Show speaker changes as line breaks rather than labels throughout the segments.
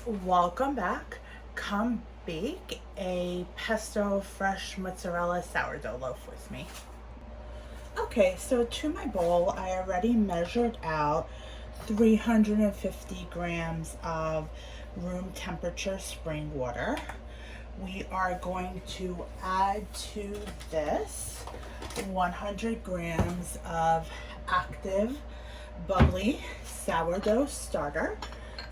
Welcome back. Come bake a pesto fresh mozzarella sourdough loaf with me. Okay, so to my bowl, I already measured out 350 grams of room temperature spring water. We are going to add to this 100 grams of active bubbly sourdough starter.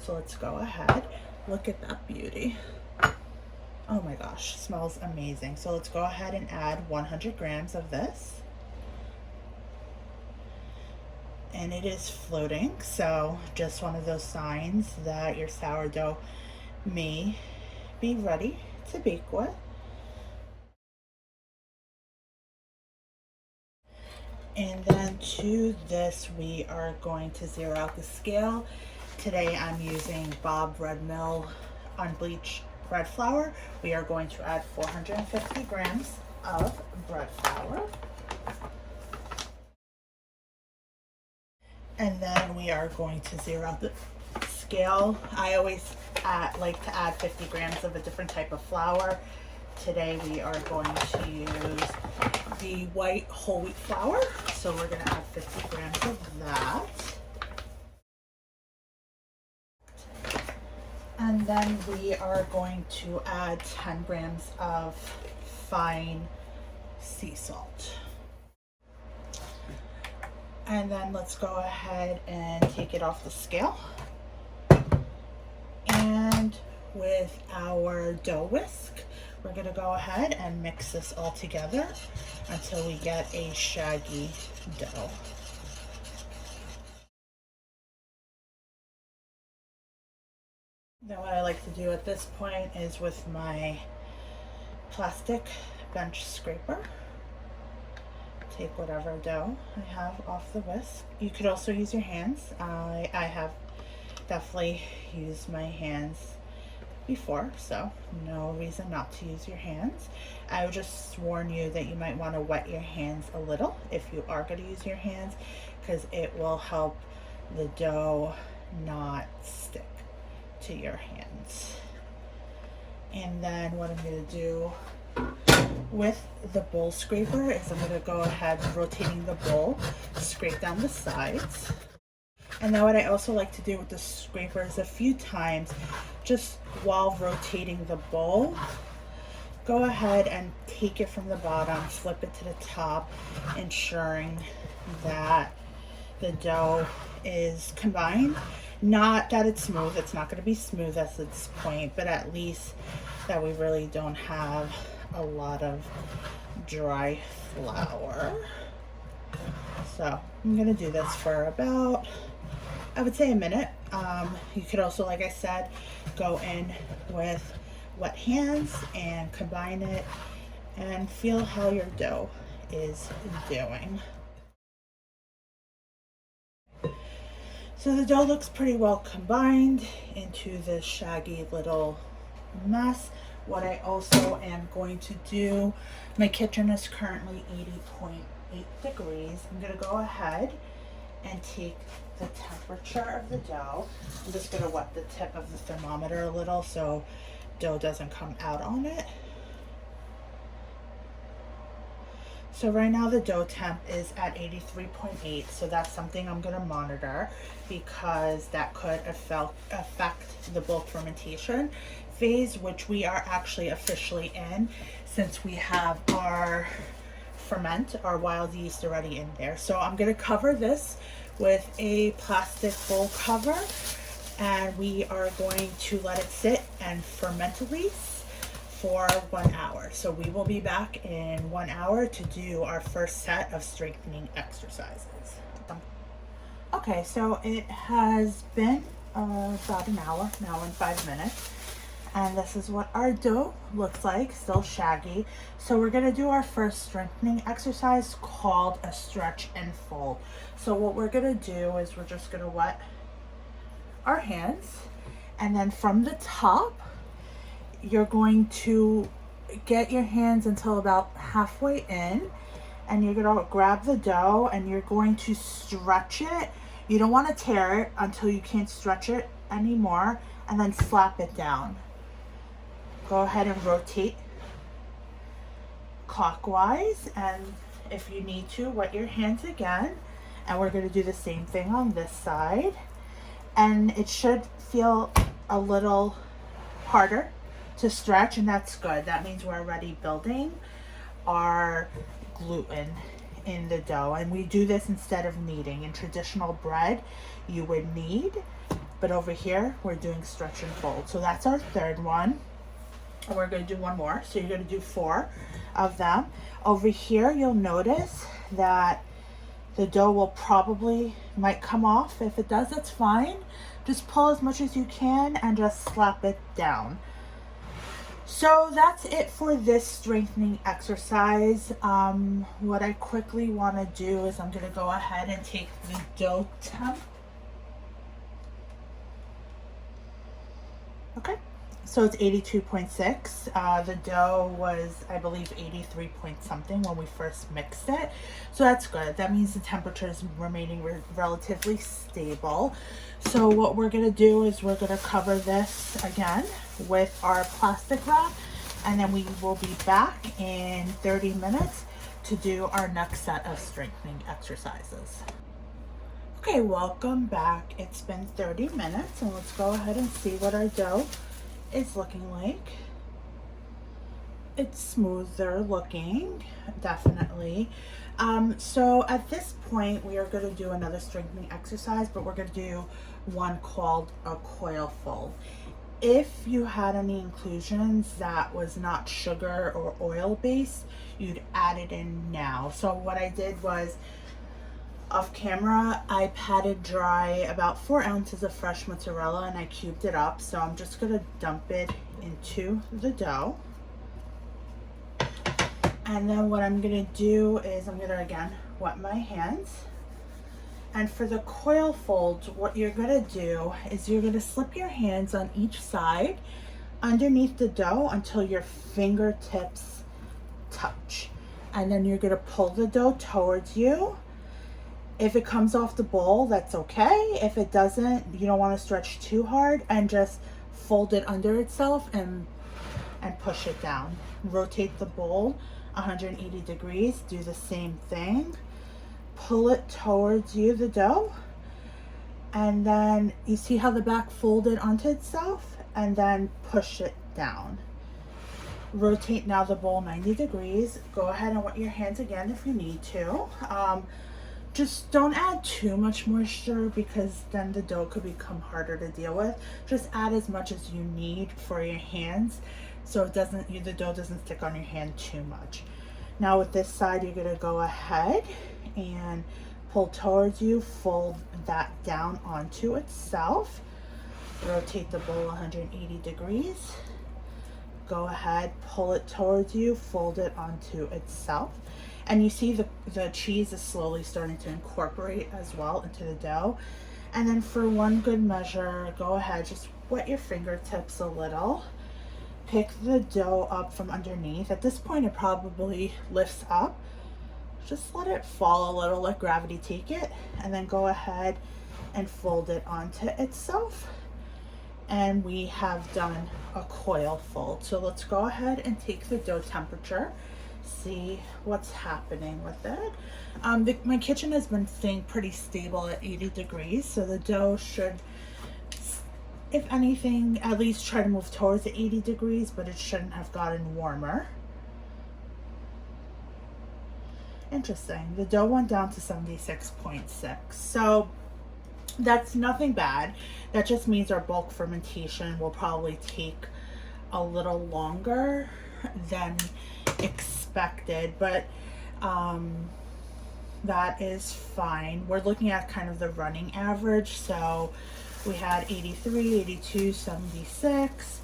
So let's go ahead. Look at that beauty. Oh my gosh, smells amazing. So let's go ahead and add 100 grams of this. And it is floating, so just one of those signs that your sourdough may be ready to bake with. And then to this, we are going to zero out the scale. Today I'm using Bob Red Mill unbleached bread flour. We are going to add 450 grams of bread flour. And then we are going to zero out the scale. I always like to add 50 grams of a different type of flour. Today we are going to use the white whole wheat flour. So we're going to add 50 grams of that. And then we are going to add 10 grams of fine sea salt. And then let's go ahead and take it off the scale. And with our dough whisk, we're going to go ahead and mix this all together until we get a shaggy dough. Now what I like to do at this point is with my plastic bench scraper, take whatever dough I have off the whisk. You could also use your hands. I have definitely used my hands before, so no reason not to use your hands. I would just warn you that you might want to wet your hands a little if you are going to use your hands, because it will help the dough not stick to your hands. And then what I'm going to do with the bowl scraper is I'm going to go ahead rotating the bowl, scrape down the sides. And now what I also like to do with the scraper is a few times, just while rotating the bowl, go ahead and take it from the bottom, flip it to the top, ensuring that the dough is combined. Not that it's smooth, it's not going to be smooth at this point, but at least that we really don't have a lot of dry flour. So I'm going to do this for about, I would say, a minute. You could also, like I said, go in with wet hands and combine it and feel how your dough is doing. So the dough looks pretty well combined into this shaggy little mess. What I also am going to do, my kitchen is currently 80.8 degrees. I'm going to go ahead and take the temperature of the dough. I'm just going to wet the tip of the thermometer a little so dough doesn't come out on it. So right now the dough temp is at 83.8, so that's something I'm going to monitor because that could affect the bulk fermentation phase, which we are actually officially in since we have our our wild yeast already in there. So I'm going to cover this with a plastic bowl cover, and we are going to let it sit and ferment release for 1 hour. So we will be back in 1 hour to do our first set of strengthening exercises. Okay, so it has been about an hour and 5 minutes. And this is what our dough looks like, still shaggy. So we're gonna do our first strengthening exercise called a stretch and fold. So what we're gonna do is we're just gonna wet our hands, and then from the top, you're going to get your hands until about halfway in, and you're gonna grab the dough and you're going to stretch it. You don't wanna tear it until you can't stretch it anymore, and then slap it down. Go ahead and rotate clockwise, and if you need to, wet your hands again. And we're going to do the same thing on this side. And it should feel a little harder to stretch, and that's good. That means we're already building our gluten in the dough. And we do this instead of kneading. In traditional bread, you would knead, but over here, we're doing stretch and fold. So that's our third one. And we're going to do one more. So you're going to do 4 of them. Over here, you'll notice that the dough will might come off. If it does, that's fine. Just pull as much as you can and just slap it down. So that's it for this strengthening exercise. What I quickly want to do is I'm going to go ahead and take the dough temp. Okay. So it's 82.6. The dough was, I believe, 83 point something when we first mixed it. So that's good. That means the temperature is remaining relatively stable. So what we're going to do is we're going to cover this again with our plastic wrap. And then we will be back in 30 minutes to do our next set of strengthening exercises. Okay, welcome back. It's been 30 minutes, and let's go ahead and see what our dough is looking like. It's smoother looking, definitely. So at this point, we are going to do another strengthening exercise, but we're going to do one called a coil fold. If you had any inclusions that was not sugar or oil based, you'd add it in now. So what I did was, off camera, I patted dry about 4 ounces of fresh mozzarella and I cubed it up. So I'm just going to dump it into the dough. And then what I'm going to do is I'm going to again wet my hands. And for the coil folds, what you're going to do is you're going to slip your hands on each side underneath the dough until your fingertips touch. And then you're going to pull the dough towards you. If it comes off the bowl, that's okay. If it doesn't, you don't want to stretch too hard, and just fold it under itself and push it down. Rotate the bowl 180 degrees. Do the same thing. Pull it towards you, the dough. And then you see how the back folded onto itself, and then push it down. Rotate now the bowl 90 degrees. Go ahead and wet your hands again if you need to. Just don't add too much moisture because then the dough could become harder to deal with. Just add as much as you need for your hands so it doesn't, the dough doesn't stick on your hand too much. Now with this side, you're gonna go ahead and pull towards you, fold that down onto itself. Rotate the bowl 180 degrees. Go ahead, pull it towards you, fold it onto itself. And you see the cheese is slowly starting to incorporate as well into the dough. And then for one good measure, go ahead, just wet your fingertips a little. Pick the dough up from underneath. At this point, it probably lifts up. Just let it fall a little, let gravity take it. And then go ahead and fold it onto itself. And we have done a coil fold. So let's go ahead and take the dough temperature. See what's happening with it. My kitchen has been staying pretty stable at 80 degrees, so the dough should, if anything, at least try to move towards the 80 degrees, but it shouldn't have gotten warmer. Interesting. The dough went down to 76.6, so that's nothing bad. That just means our bulk fermentation will probably take a little longer than expected, but that is fine. We're looking at kind of the running average, so we had 83, 82, 76,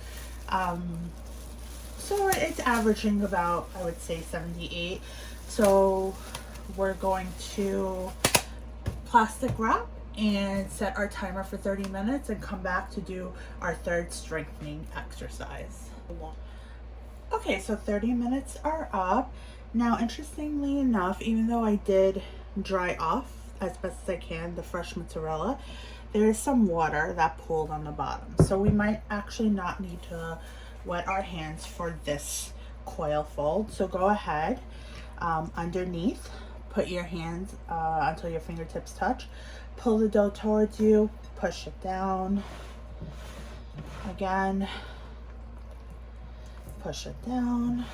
so it's averaging about, I would say, 78. So we're going to plastic wrap and set our timer for 30 minutes and come back to do our third strengthening exercise. Okay, so 30 minutes are up. Now, interestingly enough, even though I did dry off as best as I can the fresh mozzarella, there is some water that pooled on the bottom. So we might actually not need to wet our hands for this coil fold. So go ahead, underneath, put your hands until your fingertips touch. Pull the dough towards you, push it down. Again, push it down.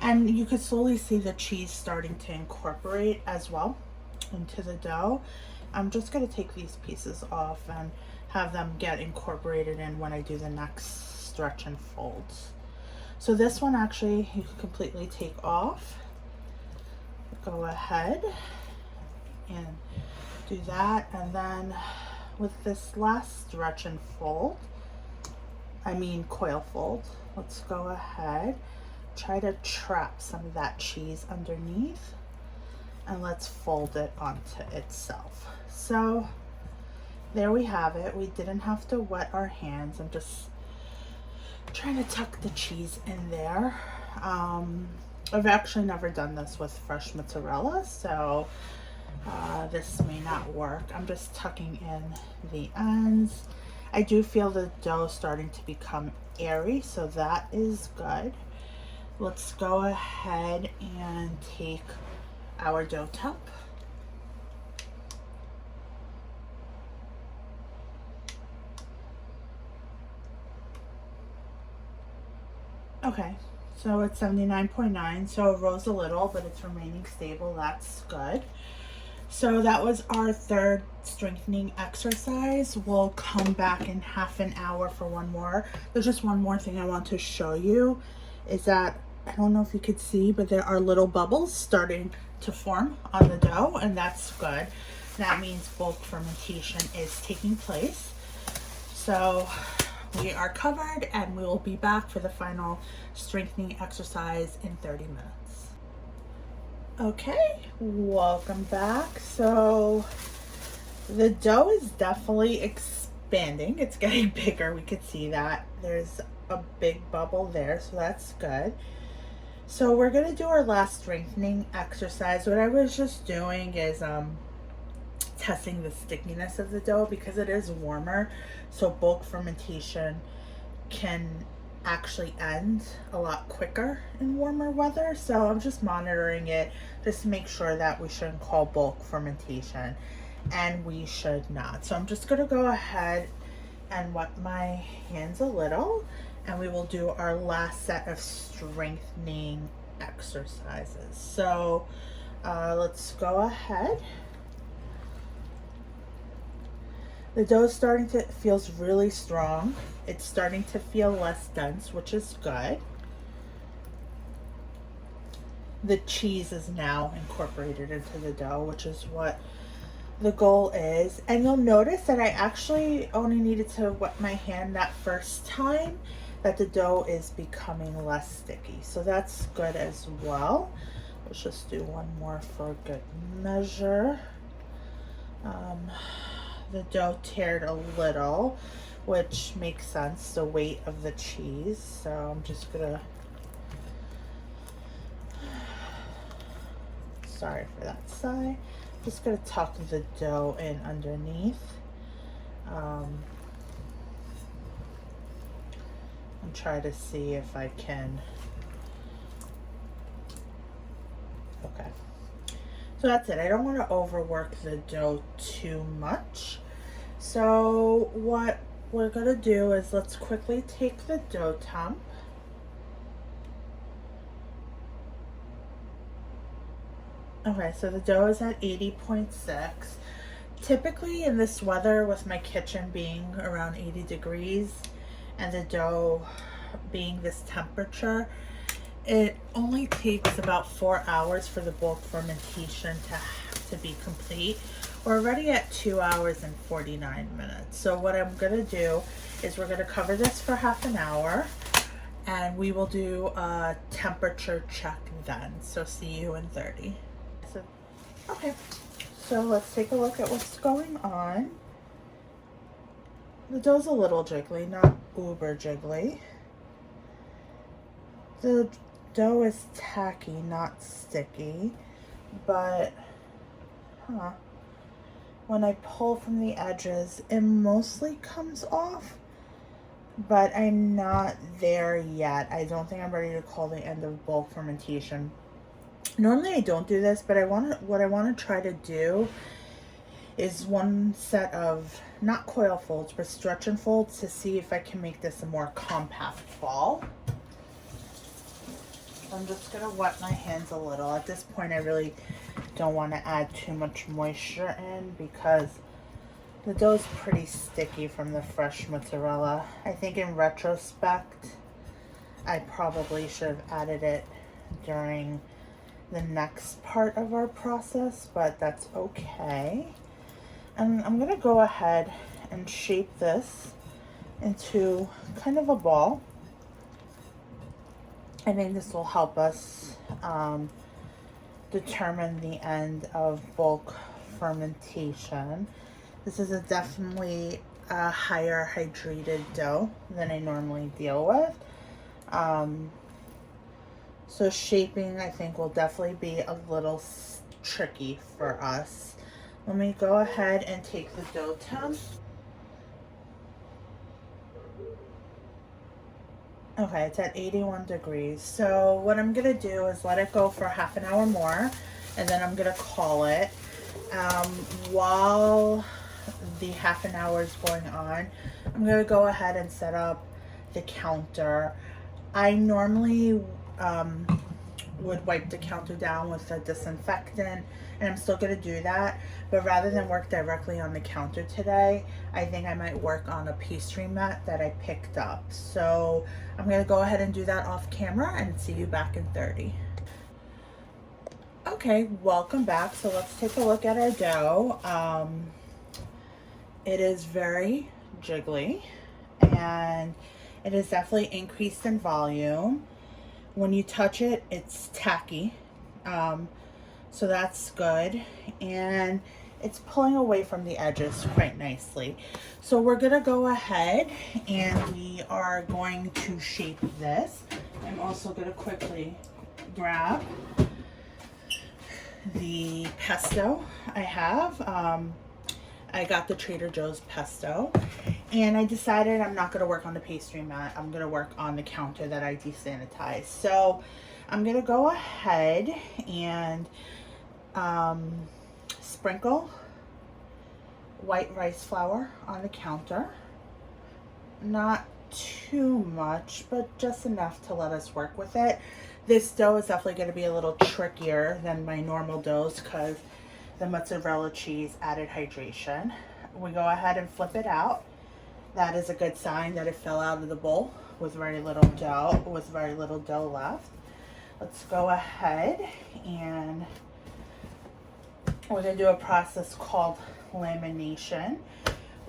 And you can slowly see the cheese starting to incorporate as well into the dough. I'm just going to take these pieces off and have them get incorporated in when I do the next stretch and folds. So this one actually you can completely take off. Go ahead and do that, and then with this last stretch and fold, coil fold, let's go ahead, try to trap some of that cheese underneath, and let's fold it onto itself. So there we have it. We didn't have to wet our hands. I'm just trying to tuck the cheese in there. I've actually never done this with fresh mozzarella, so this may not work. I'm just tucking in the ends. I do feel the dough starting to become airy, so that is good. Let's go ahead and take our dough temp. Okay, so it's 79.9, so it rose a little, but it's remaining stable. That's good. So that was our third strengthening exercise. We'll come back in half an hour for one more. There's just one more thing I want to show you, is that, I don't know if you could see, but there are little bubbles starting to form on the dough, and that's good. That means bulk fermentation is taking place. So we are covered, and we will be back for the final strengthening exercise in 30 minutes. Okay, welcome back. So the dough is definitely expanding. It's getting bigger. We could see that. There's a big bubble there, so that's good. So we're gonna do our last strengthening exercise. What I was just doing is testing the stickiness of the dough because it is warmer. So bulk fermentation can actually end a lot quicker in warmer weather. So I'm just monitoring it just to make sure that we shouldn't call bulk fermentation, and we should not. So I'm just gonna go ahead and wet my hands a little, and we will do our last set of strengthening exercises. So let's go ahead. The dough is starting to feels really strong. It's starting to feel less dense, which is good. The cheese is now incorporated into the dough, which is what the goal is. And you'll notice that I actually only needed to wet my hand that first time, that the dough is becoming less sticky. So that's good as well. Let's just do one more for good measure. The dough teared a little, which makes sense, the weight of the cheese. So I'm just gonna, sorry for that sigh. Just gonna tuck the dough in underneath. And try to see if I can, okay. So that's it. I don't want to overwork the dough too much. So what we're going to do is let's quickly take the dough temp. Okay, so the dough is at 80.6. Typically in this weather, with my kitchen being around 80 degrees and the dough being this temperature, it only takes about 4 hours for the bulk fermentation to be complete. We're already at 2 hours and 49 minutes. So what I'm gonna do is we're gonna cover this for half an hour, and we will do a temperature check then. So see you in 30. So, okay, so let's take a look at what's going on. The dough's a little jiggly, not uber jiggly. The dough is tacky, not sticky, but when I pull from the edges, it mostly comes off, but I'm not there yet. I don't think I'm ready to call the end of bulk fermentation. Normally I don't do this, but what I want to try to do is one set of, not coil folds, but stretch and folds, to see if I can make this a more compact ball. I'm just gonna wet my hands a little. At this point, I really don't want to add too much moisture in because the dough's pretty sticky from the fresh mozzarella. I think in retrospect, I probably should have added it during the next part of our process, but that's okay. And I'm gonna go ahead and shape this into kind of a ball. I think this will help us determine the end of bulk fermentation. This is definitely a higher hydrated dough than I normally deal with. So shaping, I think, will definitely be a little tricky for us. Let me go ahead and take the dough temp. Okay, it's at 81 degrees. So what I'm gonna do is let it go for half an hour more, and then I'm gonna call it. While the half an hour is going on, I'm gonna go ahead and set up the counter. I normally would wipe the counter down with a disinfectant, and I'm still gonna do that, but rather than work directly on the counter today, I think I might work on a pastry mat that I picked up. So I'm gonna go ahead and do that off camera and see you back in 30. Okay, welcome back. So let's take a look at our dough. It is very jiggly, and it is definitely increased in volume. When you touch it, it's tacky, so that's good, and it's pulling away from the edges quite nicely. So we're gonna go ahead and we are going to shape this. I'm also gonna quickly grab the pesto I have. I got the Trader Joe's pesto, and I decided I'm not going to work on the pastry mat. I'm going to work on the counter that I desanitized. So I'm going to go ahead and sprinkle white rice flour on the counter. Not too much, but just enough to let us work with it. This dough is definitely going to be a little trickier than my normal doughs because the mozzarella cheese added hydration. We go ahead and flip it out. That is a good sign that it fell out of the bowl with very little dough left. Let's go ahead and we're going to do a process called lamination,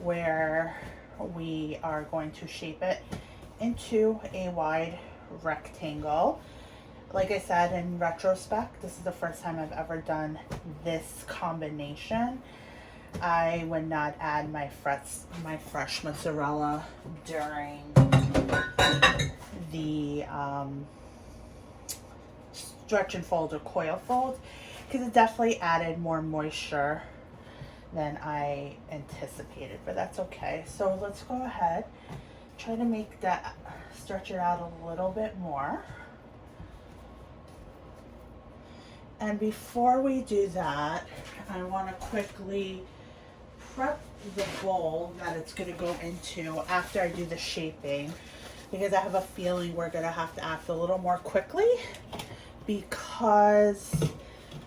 where we are going to shape it into a wide rectangle. Like I said, in retrospect, this is the first time I've ever done this combination. I would not add my fresh mozzarella during the stretch and fold or coil fold, because it definitely added more moisture than I anticipated, but that's okay. So let's go ahead, try to make that, stretch it out a little bit more. And before we do that, I want to quickly prep the bowl that it's going to go into after I do the shaping, because I have a feeling we're going to have to act a little more quickly because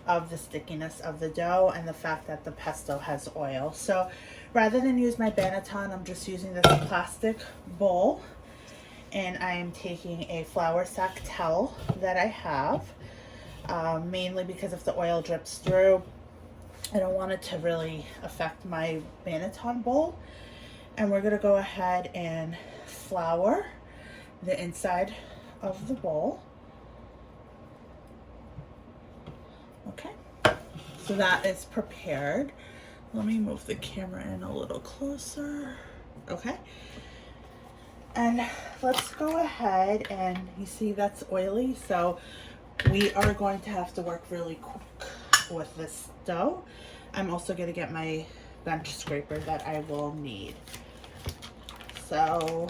of the stickiness of the dough and the fact that the pesto has oil. So rather than use my banneton, I'm just using this plastic bowl, and I am taking a flour sack towel that I have. Mainly because if the oil drips through, I don't want it to really affect my banneton bowl. And we're gonna go ahead and flour the inside of the bowl. Okay, so that is prepared. Let me move the camera in a little closer. Okay, and let's go ahead, and you see that's oily, so we are going to have to work really quick with this dough. I'm also going to get my bench scraper that I will need. So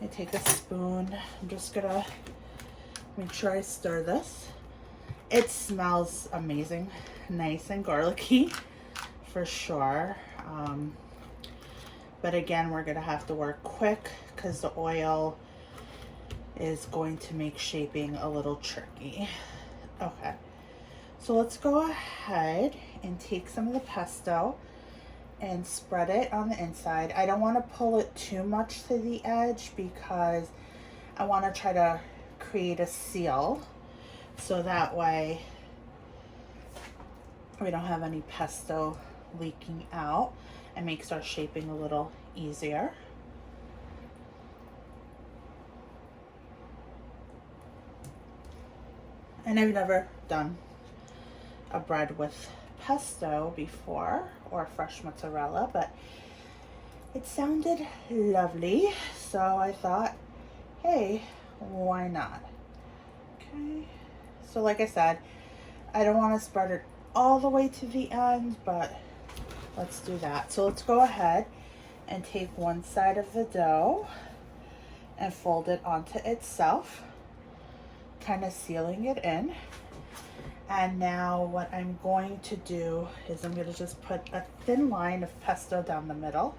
I take a spoon. I'm just gonna make sure I stir this. It smells amazing, nice and garlicky for sure. But again, we're gonna have to work quick because the oil is going to make shaping a little tricky. Okay, so let's go ahead and take some of the pesto and spread it on the inside. I don't want to pull it too much to the edge because I want to try to create a seal so that way we don't have any pesto leaking out. It makes our shaping a little easier. And I've never done a bread with pesto before or fresh mozzarella, but it sounded lovely, so I thought, hey, why not? Okay, so like I said, I don't want to spread it all the way to the end, but let's do that. So let's go ahead and take one side of the dough and fold it onto itself, kind of sealing it in. And now what I'm going to do is I'm going to just put a thin line of pesto down the middle.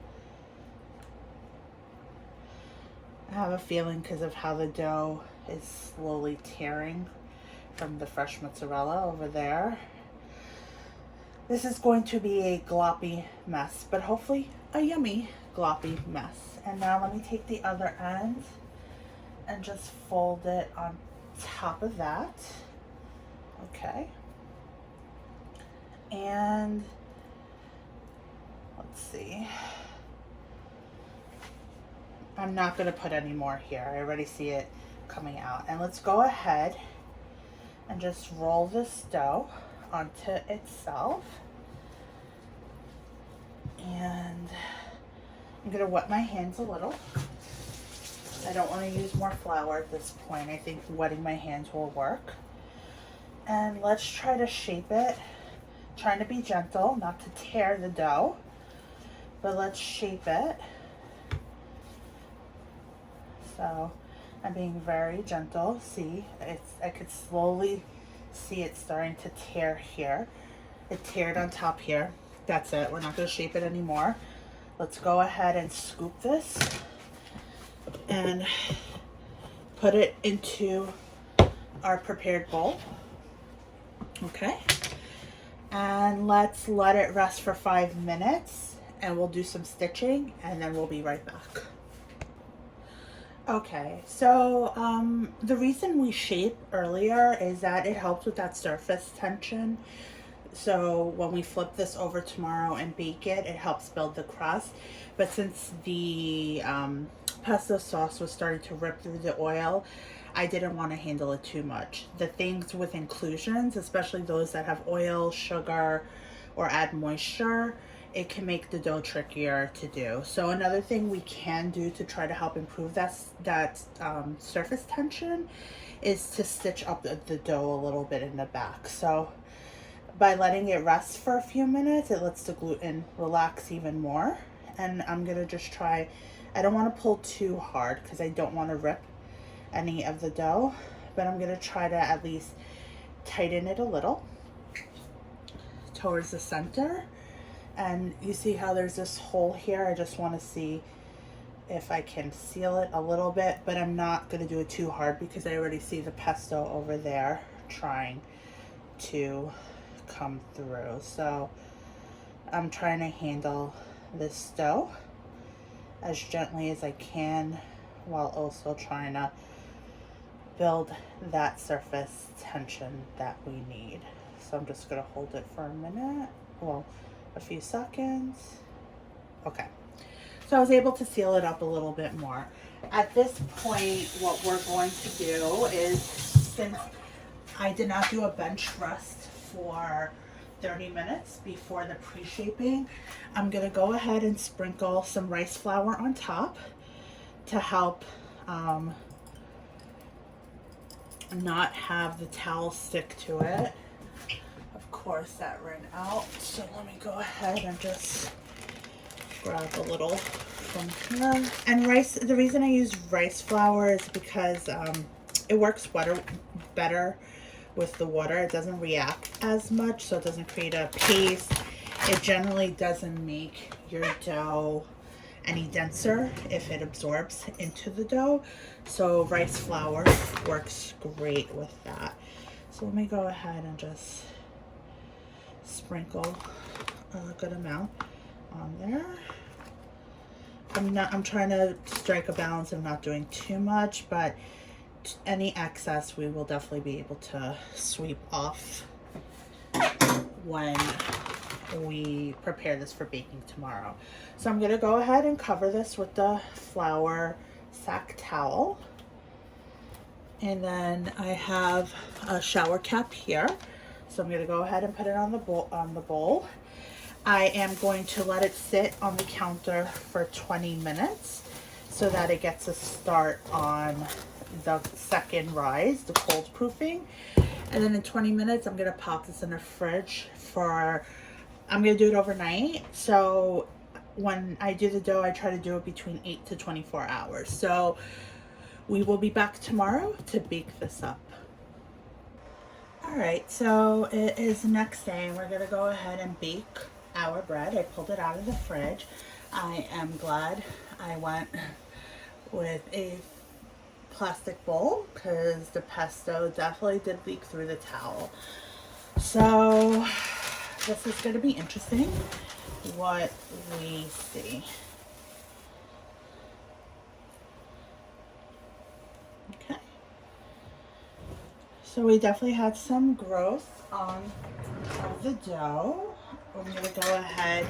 I have a feeling because of how the dough is slowly tearing from the fresh mozzarella over there. This is going to be a gloppy mess, but hopefully a yummy gloppy mess. And now let me take the other end and just fold it on top of that. Okay. And let's see. I'm not going to put any more here. I already see it coming out. And let's go ahead and just roll this dough onto itself. And I'm going to wet my hands a little. I don't want to use more flour at this point. I think wetting my hands will work. And let's try to shape it, trying to be gentle, not to tear the dough, but let's shape it. So I'm being very gentle. See, I could slowly see it starting to tear here. It teared on top here. That's it. We're not going to shape it anymore. Let's go ahead and scoop this and put it into our prepared bowl. Okay. And let's let it rest for 5 minutes and we'll do some stitching and then we'll be right back. Okay, so the reason we shape earlier is that it helps with that surface tension. So when we flip this over tomorrow and bake it, it helps build the crust. But since the pesto sauce was starting to rip through the oil, I didn't want to handle it too much. The things with inclusions, especially those that have oil, sugar, or add moisture, it can make the dough trickier to do. So another thing we can do to try to help improve that surface tension is to stitch up the dough a little bit in the back. So by letting it rest for a few minutes, it lets the gluten relax even more. And I'm gonna just try, I don't want to pull too hard because I don't want to rip any of the dough, but I'm gonna try to at least tighten it a little towards the center. And you see how there's this hole here? I just want to see if I can seal it a little bit, but I'm not going to do it too hard because I already see the pesto over there trying to come through. So I'm trying to handle this dough as gently as I can while also trying to build that surface tension that we need. So I'm just going to hold it for a minute. Well, a few seconds. Okay, so I was able to seal it up a little bit more. At this point, what we're going to do is, since I did not do a bench rest for 30 minutes before the pre-shaping, I'm gonna go ahead and sprinkle some rice flour on top to help not have the towel stick to it. Of corset ran out, so let me go ahead and just grab a little from here. And rice, the reason I use rice flour is because it works better with the water. It doesn't react as much, so it doesn't create a paste. It generally doesn't make your dough any denser if it absorbs into the dough. So rice flour works great with that. So let me go ahead and just sprinkle a good amount on there. I'm trying to strike a balance of not doing too much, but any excess we will definitely be able to sweep off when we prepare this for baking tomorrow. So I'm gonna go ahead and cover this with the flour sack towel. And then I have a shower cap here. So I'm gonna go ahead and put it on the bowl. I am going to let it sit on the counter for 20 minutes so that it gets a start on the second rise, the cold proofing. And then in 20 minutes, I'm gonna pop this in the fridge I'm gonna do it overnight. So when I do the dough, I try to do it between 8 to 24 hours. So we will be back tomorrow to bake this up. All right, so it is the next day and we're gonna go ahead and bake our bread. I pulled it out of the fridge. I am glad I went with a plastic bowl because the pesto definitely did leak through the towel. So this is going to be interesting what we see. Okay. So we definitely had some growth on the dough. I'm going to go ahead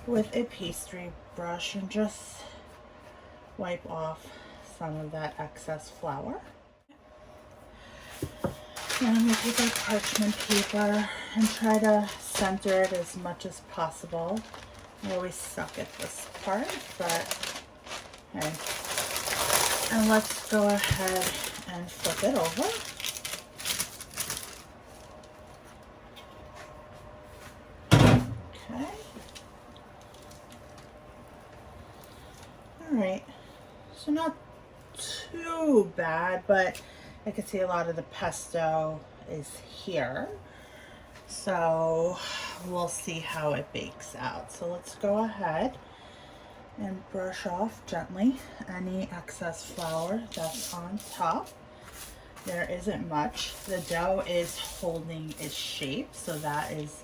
with a pastry brush and just wipe off some of that excess flour. And I'm going to take our parchment paper and try to center it as much as possible. I always suck at this part, but hey. And let's go ahead and flip it over. Okay. All right. So not too bad, but I can see a lot of the pesto is here. So we'll see how it bakes out. So let's go ahead and brush off gently any excess flour that's on top. There isn't much. The dough is holding its shape, so that is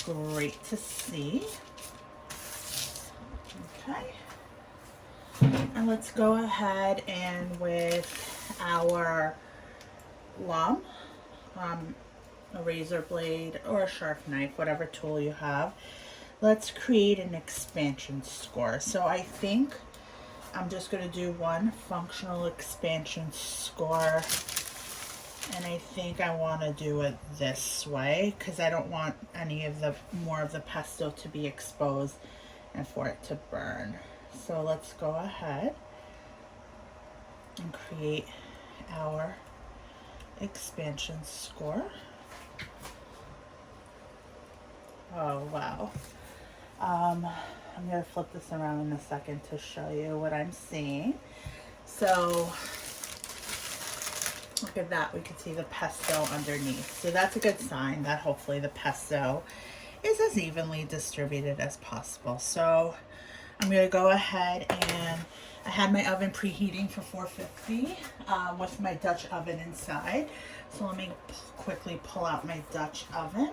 great to see. Okay. And let's go ahead and with our lame, a razor blade or a sharp knife, whatever tool you have, let's create an expansion score. So I think I'm just going to do one functional expansion score, and I think I want to do it this way because I don't want any of the more of the pesto to be exposed and for it to burn. So let's go ahead and create our expansion score. Oh wow. I'm going to flip this around in a second to show you what I'm seeing. So look at that, we can see the pesto underneath. So that's a good sign that hopefully the pesto is as evenly distributed as possible. So I'm going to go ahead and I had my oven preheating for 450 with my Dutch oven inside. So let me quickly pull out my Dutch oven.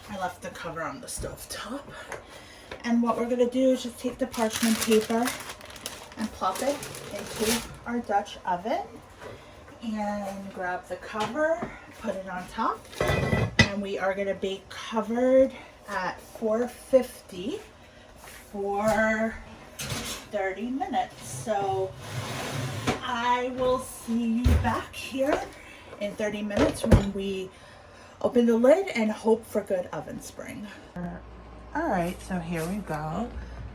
I left the cover on the stove top. And what we're going to do is just take the parchment paper and plop it into our Dutch oven and grab the cover, put it on top, and we are going to bake covered at 450 for 30 minutes. So I will see you back here in 30 minutes when we open the lid and hope for good oven spring. All right, so here we go.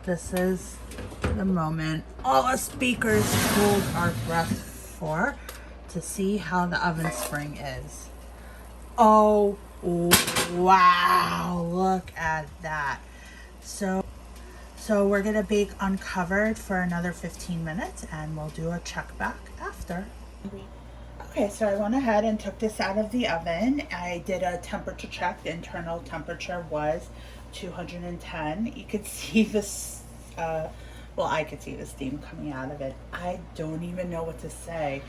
This is the moment all us bakers hold our breath for, to see how the oven spring is. Oh Wow, look at that. So we're gonna bake uncovered for another 15 minutes and we'll do a check back after. Okay, so I went ahead and took this out of the oven. I did a temperature check. The internal temperature was 210. You could see this, well, I could see the steam coming out of it. I don't even know what to say.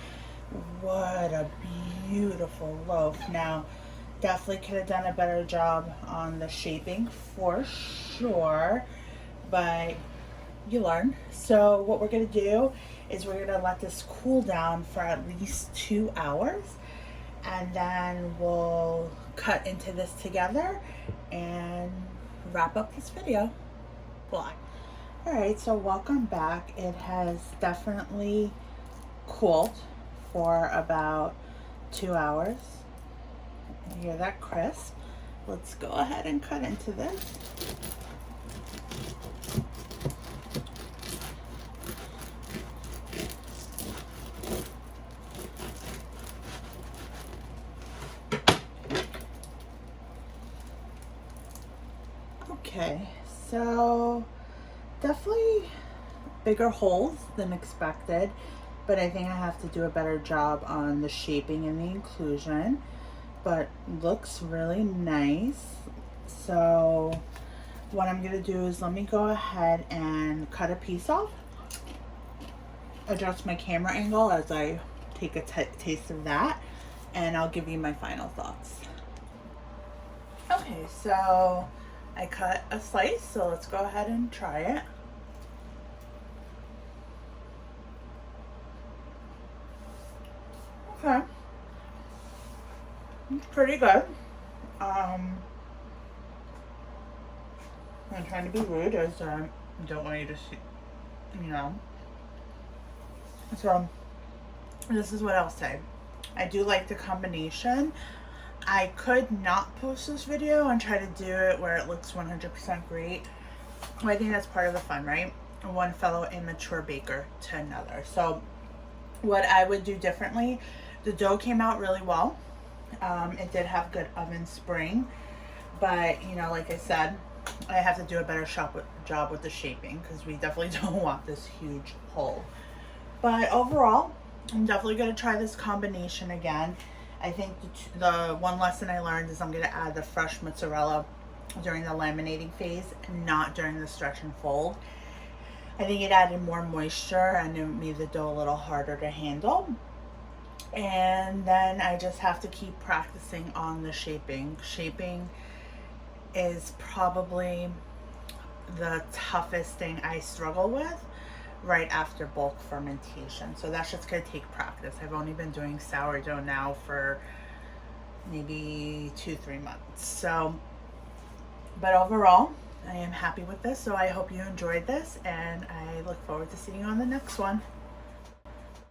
What a beautiful loaf. Now, definitely could have done a better job on the shaping for sure, but you learn. So what we're gonna do is we're gonna let this cool down for at least 2 hours, and then we'll cut into this together and wrap up this video. Bye. All right, so welcome back. It has definitely cooled for about 2 hours. You hear that crisp? Let's go ahead and cut into this. Okay, so definitely bigger holes than expected, but I think I have to do a better job on the shaping and the inclusion, but looks really nice. So what I'm gonna do is let me go ahead and cut a piece off, adjust my camera angle as I take a taste of that, and I'll give you my final thoughts. Okay, so I cut a slice, so let's go ahead and try it. Okay, it's pretty good. I'm trying to be rude as I don't want you to see, you know. So this is what I'll say. I do like the combination. I could not post this video and try to do it where it looks 100% great. I think that's part of the fun, right? One fellow immature baker to another. So what I would do differently, the dough came out really well. It did have good oven spring, but you know, like I said, I have to do a better job with the shaping because we definitely don't want this huge hole. But overall, I'm definitely going to try this combination again. I think the one lesson I learned is I'm going to add the fresh mozzarella during the laminating phase and not during the stretch and fold. I think it added more moisture and it made the dough a little harder to handle. And then I just have to keep practicing on the shaping. Shaping is probably the toughest thing I struggle with right after bulk fermentation. So that's just gonna take practice. I've only been doing sourdough now for maybe 2-3 months. So, but overall, I am happy with this. So I hope you enjoyed this and I look forward to seeing you on the next one.